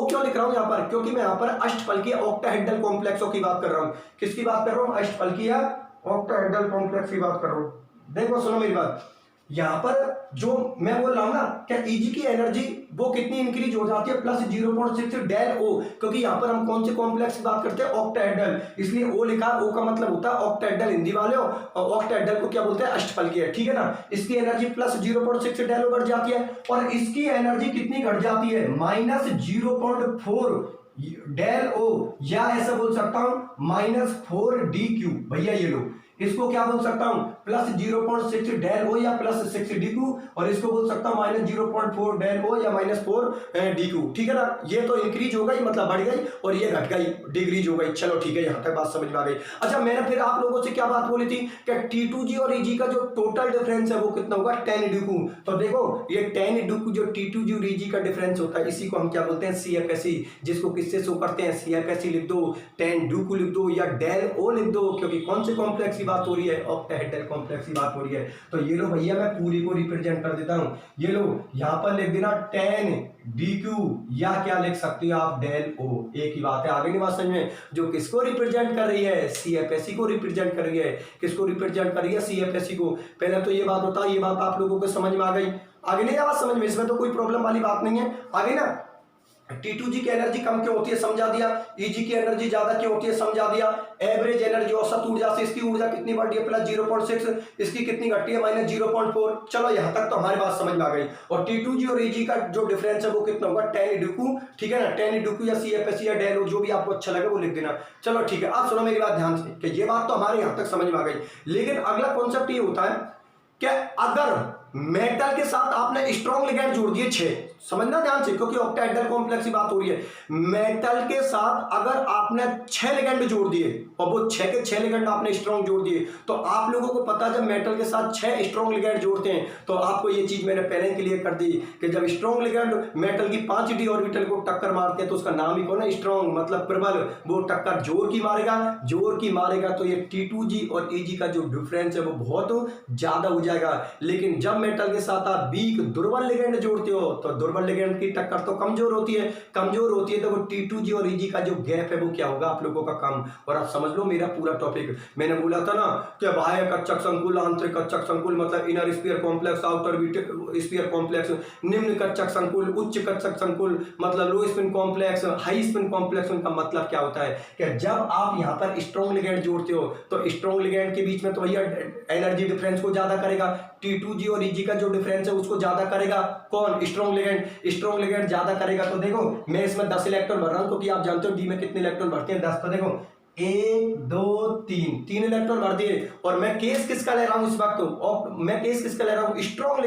क्यों लिख रहा हूं यहां पर, क्योंकि मैं यहां पर अष्टफलकीय ऑक्टाहेड्रल कॉम्प्लेक्सों की बात कर रहा हूं। किसकी बात कर रहा हूं, अष्टफलकीय ऑक्टाहेड्रल कॉम्प्लेक्स की बात कर रहा हूं। देखो सुनो मेरी बात, यहां पर जो मैं बोल रहा हूं ना, क्या ईजी की एनर्जी वो कितनी इंक्रीज हो जाती है, प्लस 0.6 डेल ओ, क्योंकि यहां पर हम कौन से कॉम्प्लेक्स की बात करते हैं, ऑक्टाहेड्रल, इसलिए ओ लिखा, ओ का मतलब होता है ऑक्टाहेड्रल हिंदी वाले हो, और ऑक्टाहेड्रल को क्या बोलते हैं, अष्टफलकीय, ठीक है ना। इसकी एनर्जी प्लस 0.6 डेल ओ बढ़ जाती है, और इसकी एनर्जी कितनी घट जाती है, माइनस 0.4 डेल ओ, या ऐसा बोल सकता हूं माइनस 4 डी क्यू। भैया ये लो, इसको क्या बोल सकता हूं, प्लस 0.6 डेल ओ या प्लस 6 डी क्यू, और इसको बोल सकता हूं माइनस 0.4 डेल ओ या माइनस 4 डी क्यू, ठीक है ना। ये तो इंक्रीज हो गई मतलब बढ़ गई, और ये घट गई, डिक्रीज हो गई। चलो ठीक है, यहां तक बात समझ में आ गई। अच्छा मैंने फिर आप लोगों से क्या बात बोली थी कि T2G और EG का जो टोटल डिफरेंस है वो कितना होगा, 10 डी क्यू। तो देखो ये 10 डी क्यू जो T2G और EG का डिफरेंस होता है, इसी को हम क्या बोलते हैं, CFSE, जिसको किससे शो करते हैं, CFSE लिख दो, 10 डी क्यू लिख दो, या डेल ओ लिख दो, क्योंकि कौन से कॉम्प्लेक्स की बात हो रही है, ऑक्टाहेड्रल कॉम्प्लेक्स की बात हो रही है। तो ये लो भैया, मैं पूरी को रिप्रेजेंट कर देता हूं, ये लो यहां पर लिख देना 10 DQ, या क्या लिख सकते हो आप, डेल ओ। एक ही बात है, आगे नहीं बात समझ में, जो किसको रिप्रेजेंट कर रही है, CFSE को रिप्रेजेंट कर रही है। किसको रिप्रेजेंट कर रही है, CFSE को। पहले तो ये बात होता है, ये बात आप लोगों को समझ में आ गई, आगे नहीं आवाज समझ में, इसमें तो कोई प्रॉब्लम वाली बात नहीं है। आगे ना T2G की एनर्जी कम क्यों होती है समझा दिया, EG की एनर्जी ज्यादा क्यों होती है समझा दिया, एवरेज एनर्जी औसत ऊर्जा से इसकी ऊर्जा कितनी बढ़ती है, प्लस 0.6, इसकी कितनी घटती है, माइनस 0.4। चलो यहां तक तो हमारी बात समझ में आ गई। और T2G और EG का जो डिफरेंस है वो कितना होगा, 10 डी क्यू, ठीक है ना। 10 डी क्यू या CFSE या डेल ओ, जो भी आपको अच्छा लगे वो लिख देना। चलो ठीक है, आप सुनो मेरी बात ध्यान से, कि ये बात तो हमारे यहां तक समझ में आ गई। लेकिन अगला कॉन्सेप्ट ये होता है कि अगर मेटल के साथ आपने स्ट्रॉन्ग लिगेंड जोड़ दिए 6, समझना ध्यान से, क्योंकि ऑक्टाहेड्रल कॉम्प्लेक्स की बात हो रही है। मेटल के साथ अगर आपने 6 लिगेंड जोड़ दिए, और वो 6 के 6 लिगेंड आपने स्ट्रॉन्ग जोड़ दिए, तो आप लोगों को पता है जब मेटल के साथ 6 स्ट्रॉन्ग लिगेंड जोड़ते हैं, तो आपको ये चीज मैंने पहले क्लियर कर दी कि जब स्ट्रॉन्ग लिगेंड मेटल की 5d ऑर्बिटल को टक्कर मारते हैं, तो उसका नाम ही कौन है, स्ट्रॉन्ग, मतलब प्रबल। वो टक्कर जोर की मारेगा, तो ये T2G और EG का जो डिफरेंस है वो बहुत ज्यादा हो जाएगा। लेकिन जब मेटल के साथ आप वीक दुर्बल लिगेंड जोड़ते हो, तो दुर्बल लिगेंड की टक्कर तो कमजोर होती है, तो वो T2G और EG का जो गैप है वो क्या होगा, आप लोगों का कम। और आप समझ लो मेरा पूरा टॉपिक, मैंने बोला था ना कि बाह्य कच्चक संकुल, आंतरिक कच्चक संकुल मतलब inner sphere complex, outer sphere complex, निम्न कच्चक संकुल, उच्च कच्चक संकुल मतलब लो spin complex, high spin complex. उनका मतलब क्या होता है कि जब आप यहाँ पर स्ट्रॉन्ग लिगेंड जोड़ते हो, तो स्ट्रॉन्ग लिगेंड के बीच में तो भैया एनर्जी डिफरेंस को ज्यादा करेगा, T2G और EG का जो डिफरेंस है उसको ज्यादा करेगा कौन, स्ट्रॉन्ग लिगेंड ज्यादा करेगा। तो देखो मैं इसमें 10 इलेक्ट्रॉन भर रहा हूं, क्योंकि आप जानते हो डी में कितने इलेक्ट्रॉन भरते हैं, 10। तो देखो 1 2 3 इलेक्ट्रॉन भर दिए, और मैं केस किसका ले रहा हूं इस वक्त, और मैं केस किसका ले रहा हूं, स्ट्रॉन्ग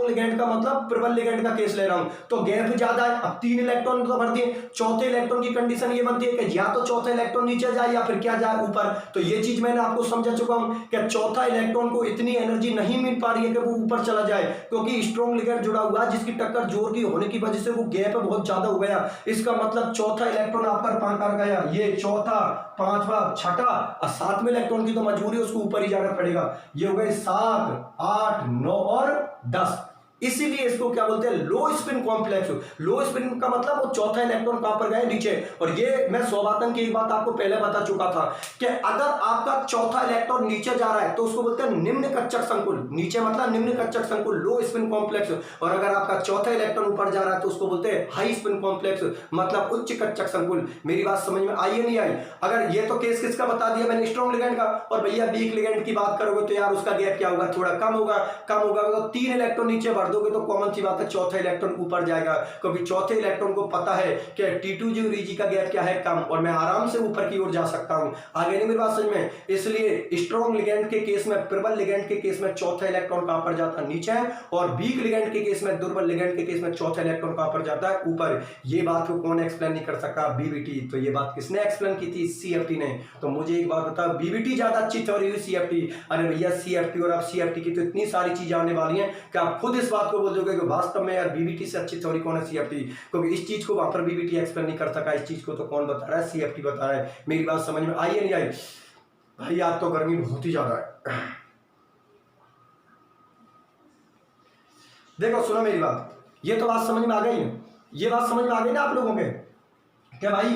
लिगेंड का मतलब प्रबल लिगेंड का केस ले रहा हूं। तो गैप ज्यादा है, अब 3 इलेक्ट्रॉन तो भर दिए, चौथे इलेक्ट्रॉन की कंडीशन ये बनती है कि या तो चौथा इलेक्ट्रॉन नीचे जाए या फिर क्या जाए ऊपर। तो ये चीज मैंने आपको समझा चुका हूं कि चौथा इलेक्ट्रॉन को इतनी एनर्जी नहीं मिल पा रही है कि वो ऊपर चला जाए, क्योंकि स्ट्रॉन्ग लिगेंड जुड़ा हुआ है, जिसकी टक्कर जोर की होने की वजह से वो गैप बहुत ज्यादा हो गया। इसका मतलब चौथा इलेक्ट्रॉन आपका पार गया, ये चौथा, पांचवा, छठा, और 7वें इलेक्ट्रॉन की तो मजबूरी है, उसको ऊपर ही जाना पड़ेगा। ये हो गए 7 8 9 और 10। इसीलिए इसको क्या बोलते हैं, लो स्पिन कॉम्प्लेक्स। लो स्पिन का मतलब वो चौथा इलेक्ट्रॉन कहां पर गए, नीचे। और ये मैं सौभातन की एक बात आपको पहले बता चुका था कि अगर आपका चौथा इलेक्ट्रॉन नीचे जा रहा है तो उसको बोलते हैं निम्न कच्चक संकुल, नीचे मतलब निम्न कच्चक संकुल, लो स्पिन कॉम्प्लेक्स। और अगर आपका चौथा इलेक्ट्रॉन ऊपर जा रहा है तो उसको बोलते हैं हाई स्पिन कॉम्प्लेक्स, मतलब उच्च कच्चक संकुल। मेरी बात समझ में आई है नहीं आई। अगर ये तो केस किसका बता दिया मैंने, स्ट्रॉन्ग लिगेंड का। और भैया वीक लिगेंड की बात करोगे तो यार उसका गैप क्या होगा, थोड़ा कम होगा। तो 3 इलेक्ट्रॉन नीचे बढ़ दोगे तो कॉमन सी बात है चौथा इलेक्ट्रॉन ऊपर जाएगा, क्योंकि चौथे इलेक्ट्रॉन को पता है कि T2G और Eg का गैप क्या है, कम, और मैं आराम से ऊपर की ओर जा सकता हूं। आगे नहीं मेरी बात समझ में? इसलिए स्ट्रॉन्ग लिगेंड के केस में, प्रबल लिगेंड के केस में चौथा इलेक्ट्रॉन कहां पर जाता है, नीचे, और वीक लिगेंड के केस में, दुर्बल लिगेंड के केस में चौथा इलेक्ट्रॉन कहां पर जाता है, ऊपर। ये बात को कौन एक्सप्लेन नहीं कर सकता? बीबीटी। तो ये बात किसने एक्सप्लेन की थी? सीएफटी ने। तो मुझे एक बात बता, बीबीटी ज्यादा अच्छी थ्योरी हुई सीएफटी? अरे भैया सीएफटी और आप सीएफटी की तो इतनी सारी चीजें आने वाली हैं कि आप खुद इस बात को बोल दोगे कि वास्तव में यार बीबीटी से अच्छी थ्योरी कौन है? सीएफटी। क्योंकि इस चीज को वहां पर बीबीटी एक्सप्लेन नहीं कर सका, इस चीज को तो कौन बता रहा है? सीएफटी बता रहा है। मेरी बात समझ में आई है नहीं आई? भाई आज तो गर्मी बहुत ही ज्यादा है। देखो सुनो मेरी बात, ये तो बात समझ में आ गई, ये बात समझ में आ गई ना आप लोगों के, कि भाई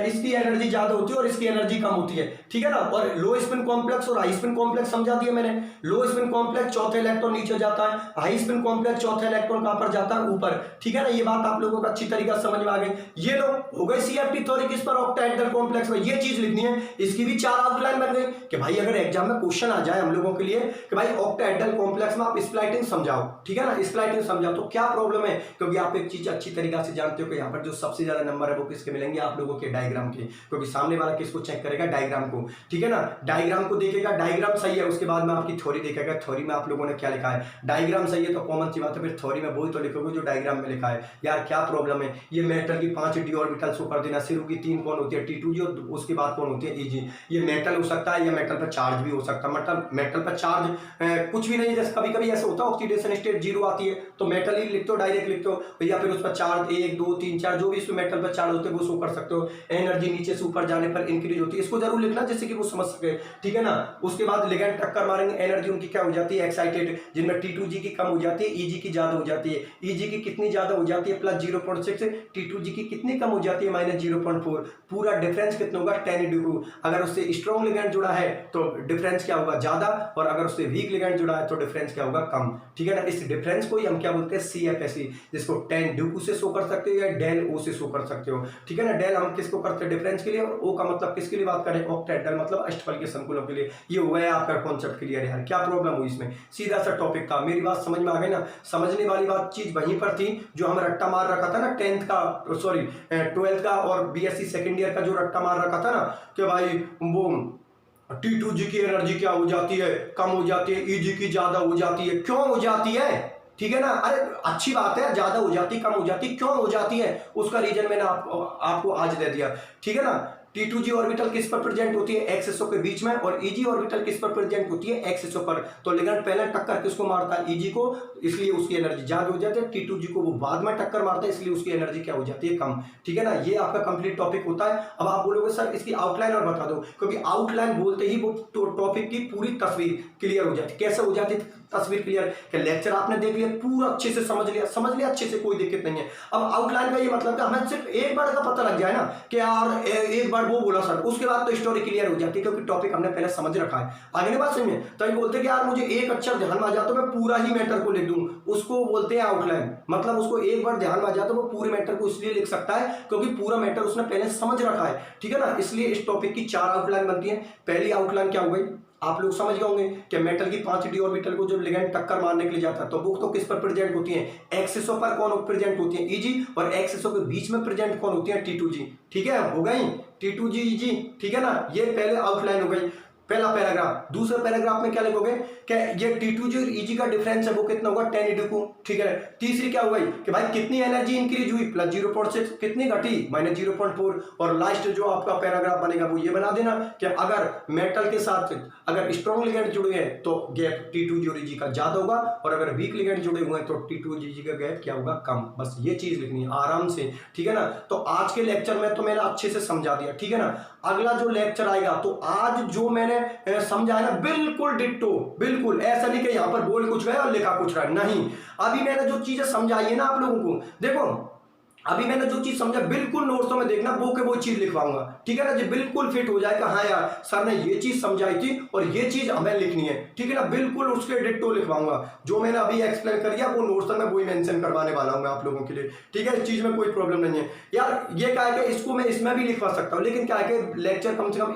इसकी एनर्जी ज्यादा होती है और इसकी एनर्जी कम होती है, ठीक है ना। और लो स्पिन कॉम्प्लेक्स और हाई स्पिन कॉम्प्लेक्स समझा दिया मैंने। लो स्पिन कॉम्प्लेक्स चौथे इलेक्ट्रॉन नीचे जाता है, हाई स्पिन कॉम्प्लेक्स चौथे इलेक्ट्रॉन कहां पर जाता है? ऊपर, ठीक है ना। ये बात आप लोगों को अच्छी तरीके से समझ में आ गई। ये लो हो गई सीएफटी थ्योरी किस पर? ऑक्टाहेड्रल कॉम्प्लेक्स में। ये चीज लिखनी है, इसकी भी 4 आउटलाइन बन गई कि भाई अगर एग्जाम में क्वेश्चन आ जाए हम लोगों के लिए कि भाई ऑक्टाहेड्रल कॉम्प्लेक्स में आप स्प्लाइटिंग समझाओ, ठीक है ना, स्प्लाइटिंग समझाओ, तो क्या प्रॉब्लम है? क्योंकि आप एक चीज अच्छी तरीके से जानते हो कि यहाँ पर जो सबसे ज्यादा नंबर है वो किसके मिलेंगे? आप लोगों के डायग्राम के, क्योंकि सामने वाला किसको चेक करेगा? डायग्राम को, ठीक है ना। डायग्राम को देखेगा, डायग्राम सही है, उसके बाद में आपकी थ्योरी देखेगा, थ्योरी में आप लोगों ने क्या लिखा है। डायग्राम सही है तो कॉमन सी बात है, फिर थ्योरी में वही तो लिखोगे जो डायग्राम में लिखा है। यार क्या प्रॉब्लम है? ये मेटल की 5 डी ऑर्बिटल शो कर देना, शुरू की 3 कौन होती है? T2G, और उसके बाद कौन होती है? Eg। ये मेटल हो सकता है या मेटल पर चार्ज भी हो सकता है, मतलब मेटल पर चार्ज कुछ भी नहीं, जैसे कभी कभी ऐसा होता है ऑक्सीडेशन स्टेट 0 आती है तो मेटल ही लिखते हो, डायरेक्ट लिखते हो, या फिर उस पर चार्ज 1 2 3 4 जो भी इसमें मेटल पर चार्ज होते हैं वो शो कर सकते हो। एनर्जी नीचे से ऊपर जाने पर इंक्रीज होती है, इसको जरूर लिखना जिससे कि वो समझ सके, ठीक है ना। उसके बाद लिगेंड टक्कर मारेंगे, एनर्जी उनकी क्या हो जाती है? एक्साइटेड, जिनमें T2G की कम हो जाती है, Eg की ज्यादा हो जाती है। Eg की कितनी ज्यादा हो जाती है? +0.6। T2G की कितनी कम हो जाती है? -0.4। पूरा डिफरेंस कितना होगा? 10 डिग्री। अगर उससे स्ट्रॉन्ग लिगेंड जुड़ा है तो डिफरेंस क्या होगा? ज्यादा, और अगर उससे वीक लिगेंड जुड़ा है तो डिफरेंस क्या होगा? कम, ठीक है ना। इस डिफरेंस को ही हम क्या बोलते हैं? CFSE, जिसको 10 डिग्री से शो कर सकते हो या डेल O से शो कर सकते हो, ठीक है ना। डेल हम किसको करते हैं? डिफरेंस के लिए, और O का मतलब किसके लिए बात करें? ऑक्टेहेड्रल मतलब अष्टफल के संकुलों के लिए। ये हुआ है आपका कॉन्सेप्ट क्लियर है यार? क्या प्रॉब्लम हुई इसमें? सीधा सा टॉपिक था, मेरी बात समझ में आ गई ना। समझने वाली बात चीज वहीं पर थी जो हम रट्टा मार रखा था ना 10th का, सॉरी 12th का और BSc सेकेंड ईयर का जो रट्टा मार रखा था ना कि भाई वो T2G की एनर्जी क्या हो जाती है? कम हो जाती है, Eg की ज्यादा हो जाती है। क्यों हो जाती है? ठीक है ना। अरे अच्छी बात है, ज्यादा हो जाती, कम हो जाती, क्यों हो जाती है? उसका रीजन मैंने आपको आज दे दिया, ठीक है ना। T2G ऑर्बिटल किस पर प्रेजेंट होती है? एक्स के बीच में, और Eg ऑर्बिटल किस पर प्रेजेंट होती है? एक्स पर। तो लिगेंड पहले टक्कर किसको मारता है? Eg को, इसलिए उसकी एनर्जी ज्यादा हो जाती है। T2G को वो बाद में टक्कर मारता है, इसलिए उसकी एनर्जी क्या हो जाती है? कम, ठीक है ना। ये आपका कंप्लीट टॉपिक होता है। अब आप बोलोगे सर इसकी आउटलाइन और बता दो, क्योंकि आउटलाइन बोलते ही वो टॉपिक की पूरी तस्वीर क्लियर हो जाती है। कैसे हो जाती है तस्वीर क्लियर? कि लेक्चर आपने देख लिया, पूरा अच्छे से समझ लिया अच्छे से, कोई दिक्कत नहीं है। अब आउटलाइन का ये मतलब कि हमें सिर्फ एक बार का पता लग जाए ना कि यार एक बार वो बोला सर, उसके बाद तो स्टोरी क्लियर हो जाती है, क्योंकि टॉपिक हमने पहले समझ रखा है। आगे नहीं बात समझे? तो ये बोलते हैं कि यार मुझे एक अक्षर ध्यान में आ जाता तो मैं पूरा ही मैटर को लिख दूं, उसको बोलते हैं आउटलाइन। मतलब उसको एक बार ध्यान में आ जाता तो वो पूरे मैटर को इसलिए लिख सकता है क्योंकि पूरा मैटर उसने पहले समझ रखा है, ठीक है ना। इसलिए इस टॉपिक की 4 आउटलाइन बनती है। पहली आउटलाइन क्या हो गई? आप लोग समझ गए होंगे कि मेटल की 5 डी ऑर्बिटल को जब लिगेंड टक्कर मारने के लिए जाता है तो वो तो किस पर प्रेजेंट होती है? एक्सिसो पर कौन प्रेजेंट होती है? Eg, और एक्सिसो के बीच में प्रेजेंट कौन होती है? T2G, ठीक है। हो गई T2G Eg, ठीक है ना। ये पहले आउटलाइन हो गई, पहला पैराग्राफ। दूसरे पैराग्राफ में क्या लिखोगे कि ये T2G और Eg का डिफरेंस है वो कितना होगा? 10 डिग्री, ठीक है। तीसरी क्या हो गई कि भाई कितनी एनर्जी इंक्रीज हुई? +0.6। कितनी घटी? -0.4। और लास्ट जो आपका पैराग्राफ बनेगा वो ये बना देना कि अगर मेटल के साथ अगर स्ट्रॉन्ग लिगेंड जुड़े हैं तो गैप T2G और Eg का ज्यादा होगा, और अगर वीक लिगेंड जुड़े हुए हैं तो T2G Eg का गैप क्या होगा? कम। बस ये चीज लिखनी है आराम से, ठीक है ना। तो आज के लेक्चर में तो मैंने अच्छे से समझा दिया, ठीक है ना। अगला जो लेक्चर आएगा तो आज जो मैंने समझा है ना बिल्कुल डिट्टो, बिल्कुल ऐसा नहीं कि यहां पर बोल कुछ गया और लिखा कुछ रहा, नहीं। अभी मैंने जो चीजें समझाई है ना आप लोगों को, देखो अभी मैंने जो चीज समझा बिल्कुल नोट्सों में देखना, वो के वो चीज लिखवाऊंगा, ठीक है ना जी, बिल्कुल फिट हो जाएगा। हाँ यार सर ने ये चीज समझाई थी और ये चीज हमें लिखनी है, ठीक है ना, बिल्कुल उसके डिट्टो लिखवाऊंगा। जो मैंने अभी एक्सप्लेन कर दिया वो नोट्स में वही मेंशन करवाने वाला हूँ मैं आप लोगों के लिए, ठीक है। इस चीज में कोई प्रॉब्लम नहीं है यार। ये क्या है कि इसको मैं इसमें भी लिखवा सकता हूँ, लेकिन क्या है कि लेक्चर कम से कम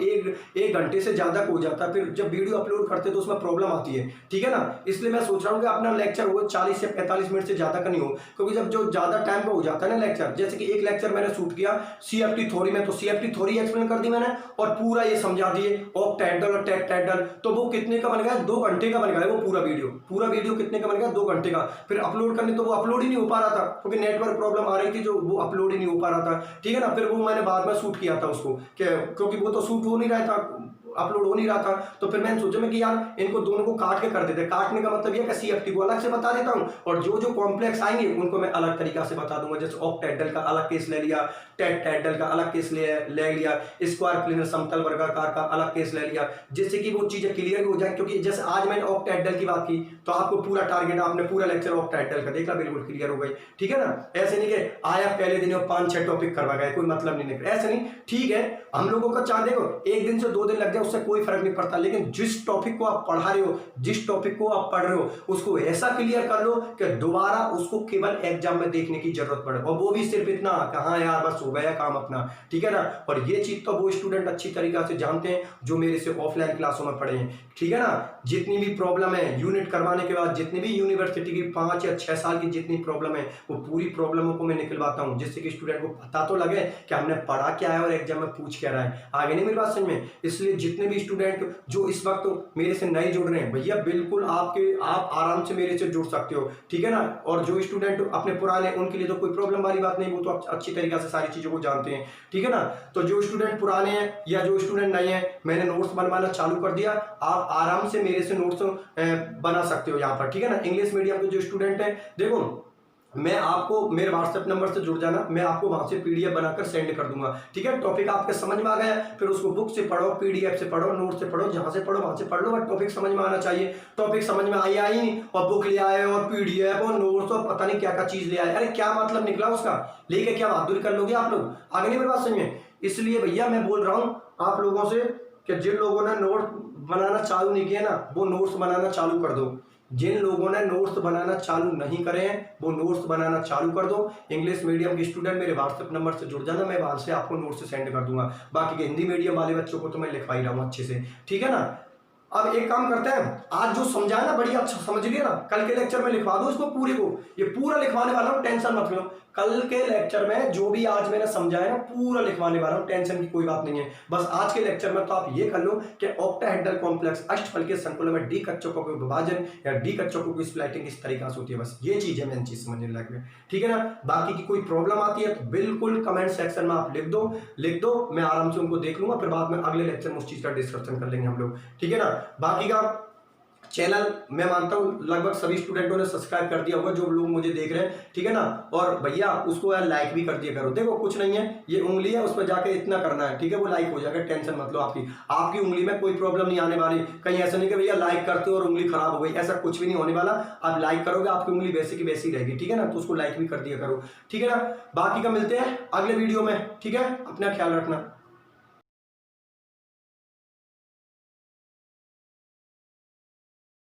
एक घंटे से ज्यादा हो जाता है, फिर जब वीडियो अपलोड करते तो उसमें प्रॉब्लम आती है, ठीक है ना। इसलिए मैं सोच रहा हूँ कि अपना लेक्चर हो 40 से 45 मिनट से ज्यादा का नहीं हो, क्योंकि जब जो ज्यादा टाइम पे हो जाता है ना लेक्चर, जैसे कि एक लेक्चर मैंने शूट किया सीएफटी थ्योरी में, तो सीएफटी थ्योरी एक्सप्लेन कर दी मैंने और पूरा ये समझा दिए ऑक्टेहेड्रल और टेट्राहेड्रल, तो वो कितने का बन गया, 2 घंटे का बन गया वो पूरा वीडियो कितने का बन गया, 2 घंटे का। फिर अपलोड करने तो वो अपलोड ही नहीं हो पा रहा था, क्योंकि नेटवर्क प्रॉब्लम आ रही थी, जो वो अपलोड ही नहीं हो पा रहा था, ठीक है ना। फिर वो मैंने बाद में शूट किया था उसको, क्योंकि वो तो शूट हो नहीं रहा था, अपलोड हो नहीं रहा था, तो फिर मैंने सोचा मैं कि यार इनको दोनों को काट के कर देते। काटने का मतलब ये कि सीएफटी को अलग से बता देता हूं और जो जो कॉम्प्लेक्स आएंगे उनको मैं अलग तरीका से बता दूंगा। जैसे ऑक्टेहेड्रल का अलग केस ले लिया, टेट्राहेड्रल का अलग केस ले लिया, स्क्वायर प्लेनर समतल वर्गाकार का अलग केस ले लिया, जिससे कि वो चीजें क्लियर हो जाए। क्योंकि जैसे आज मैंने ऑक्टेहेड्रल की बात की तो आपको पूरा टारगेट, आपने पूरा लेक्चर ऑक्टेहेड्रल का देखा, बिल्कुल क्लियर हो गई, ठीक है ना। ऐसे नहीं कि आया पहले दिन 5-6 टॉपिक करवा गए, कोई मतलब नहीं निकला, ऐसे नहीं, ठीक है। हम लोगों का चाह देखो 1 दिन से 2 दिन लग जाए उससे कोई फर्क नहीं पड़ता, लेकिन जिस टॉपिक को आप पढ़ा रहे हो, जिस टॉपिक को आप पढ़ रहे हो, उसको ऐसा क्लियर कर लो कि दोबारा उसको केवल एग्जाम में देखने की जरूरत पड़े, और वो भी सिर्फ इतना कहाँ यार बस हो गया काम अपना, ठीक है ना। और ये चीज तो वो स्टूडेंट अच्छी तरीके से जानते हैं जो मेरे से ऑफलाइन क्लासों में पढ़े हैं, ठीक है ना। जितनी भी प्रॉब्लम है यूनिट करवाने के बाद, जितनी भी यूनिवर्सिटी की 5 या 6 साल की जितनी प्रॉब्लम है, वो पूरी प्रॉब्लमों को मैं निकलवाता हूँ, जिससे कि स्टूडेंट को पता तो लगे कि हमने पढ़ा क्या है और एग्जाम में पूछ क्या रहा है। आगे नहीं मेरी बात समझ में। इसलिए जितने भी स्टूडेंट जो इस वक्त मेरे से नए जुड़ रहे हैं, भैया बिल्कुल आप आराम से मेरे से जुड़ सकते हो, ठीक है ना। और जो स्टूडेंट अपने पुराने, उनके लिए तो कोई प्रॉब्लम वाली बात नहीं, वो तो अच्छी तरीके से सारी चीजों को जानते हैं, ठीक है ना। तो जो स्टूडेंट पुराने हैं या जो स्टूडेंट नए हैं, मैंने नोट्स बनवाना चालू कर दिया, आप आराम से मेरे से नोट्स बना सकते हो यहाँ पर, ठीक है ना। इंग्लिश मीडियम के जो स्टूडेंट है, देखो मैं आपको मेरे व्हाट्सएप नंबर से जुड़ जाना, मैं आपको वहां से पीडीएफ बनाकर सेंड कर दूंगा, ठीक है। टॉपिक आपके समझ में आ गया, फिर उसको बुक से पढ़ो, पीडीएफ से पढ़ो, नोट से पढ़ो, जहां से पढ़ो वहां से पढ़ लो, बट टॉपिक समझ में आना चाहिए। टॉपिक समझ में आया ही नहीं और बुक ले आए और पीडीएफ और नोट्स और पता नहीं क्या क्या चीज ले आए, अरे क्या मतलब निकला उसका, लेके क्या बहादुरी कर लोगे आप लोग, आगे नहीं मेरी बात समझ में। इसलिए भैया मैं बोल रहा हूँ आप लोगों से कि जिन लोगों ने नोट बनाना चालू नहीं किया ना, वो नोट्स बनाना चालू कर दो। जिन लोगों ने नोट्स बनाना चालू नहीं करे हैं, वो नोट्स बनाना चालू कर दो। इंग्लिश मीडियम के स्टूडेंट मेरे व्हाट्सएप नंबर से जुड़ जाना, मैं वहां से आपको नोट्स सेंड कर दूंगा। बाकी के हिंदी मीडियम वाले बच्चों को तो मैं लिखवा ही रहा हूँ अच्छे से, ठीक है ना। अब एक काम करते हैं, आज जो समझाया ना बढ़िया अच्छा समझ लिया ना, कल के लेक्चर में लिखवा दो इसको पूरे को, ये पूरा लिखवाने वाला हूँ, टेंशन मत लो। कल के लेक्चर में जो भी आज मैंने समझाया ना पूरा लिखवाने वाला हूँ, टेंशन की कोई बात नहीं है। बस आज के लेक्चर में तो आप ये कर लो कि ऑक्टाहेड्रल कॉम्प्लेक्स अष्टफल के संकुल में डी कक्षकों के विभाजन या डी कक्षकों की स्प्लिटिंग किस तरीका से होती है, बस ये चीज है, मेन चीज समझने लगे, ठीक है ना। बाकी की कोई प्रॉब्लम आती है तो बिल्कुल कमेंट सेक्शन में आप लिख दो, मैं आराम से उनको देख लूंगा, फिर बाद में अगले लेक्चर में उस चीज का डिस्कशन कर लेंगे हम लोग, ठीक है ना। बाकी का चैनल मैं मानता हूं लगभग सभी स्टूडेंटों ने सब्सक्राइब कर दिया होगा जो लोग मुझे देख रहे हैं, ठीक है ना। और भैया उसको यार लाइक भी कर दिया करो, देखो कुछ नहीं है, ये उंगली है उस पर जाके इतना करना है, ठीक है, वो लाइक हो जाएगा, टेंशन मत लो। आपकी उंगली में कोई प्रॉब्लम नहीं आने वाली, कहीं ऐसा नहीं कि भैया लाइक करते हो और उंगली खराब हो गई, ऐसा कुछ भी नहीं होने वाला। आप लाइक करोगे आपकी उंगली वैसे की वैसी रहेगी, ठीक है ना, तो उसको लाइक भी कर दिया करो, ठीक है ना। बाकी का मिलते हैं अगले वीडियो में, ठीक है, अपना ख्याल रखना।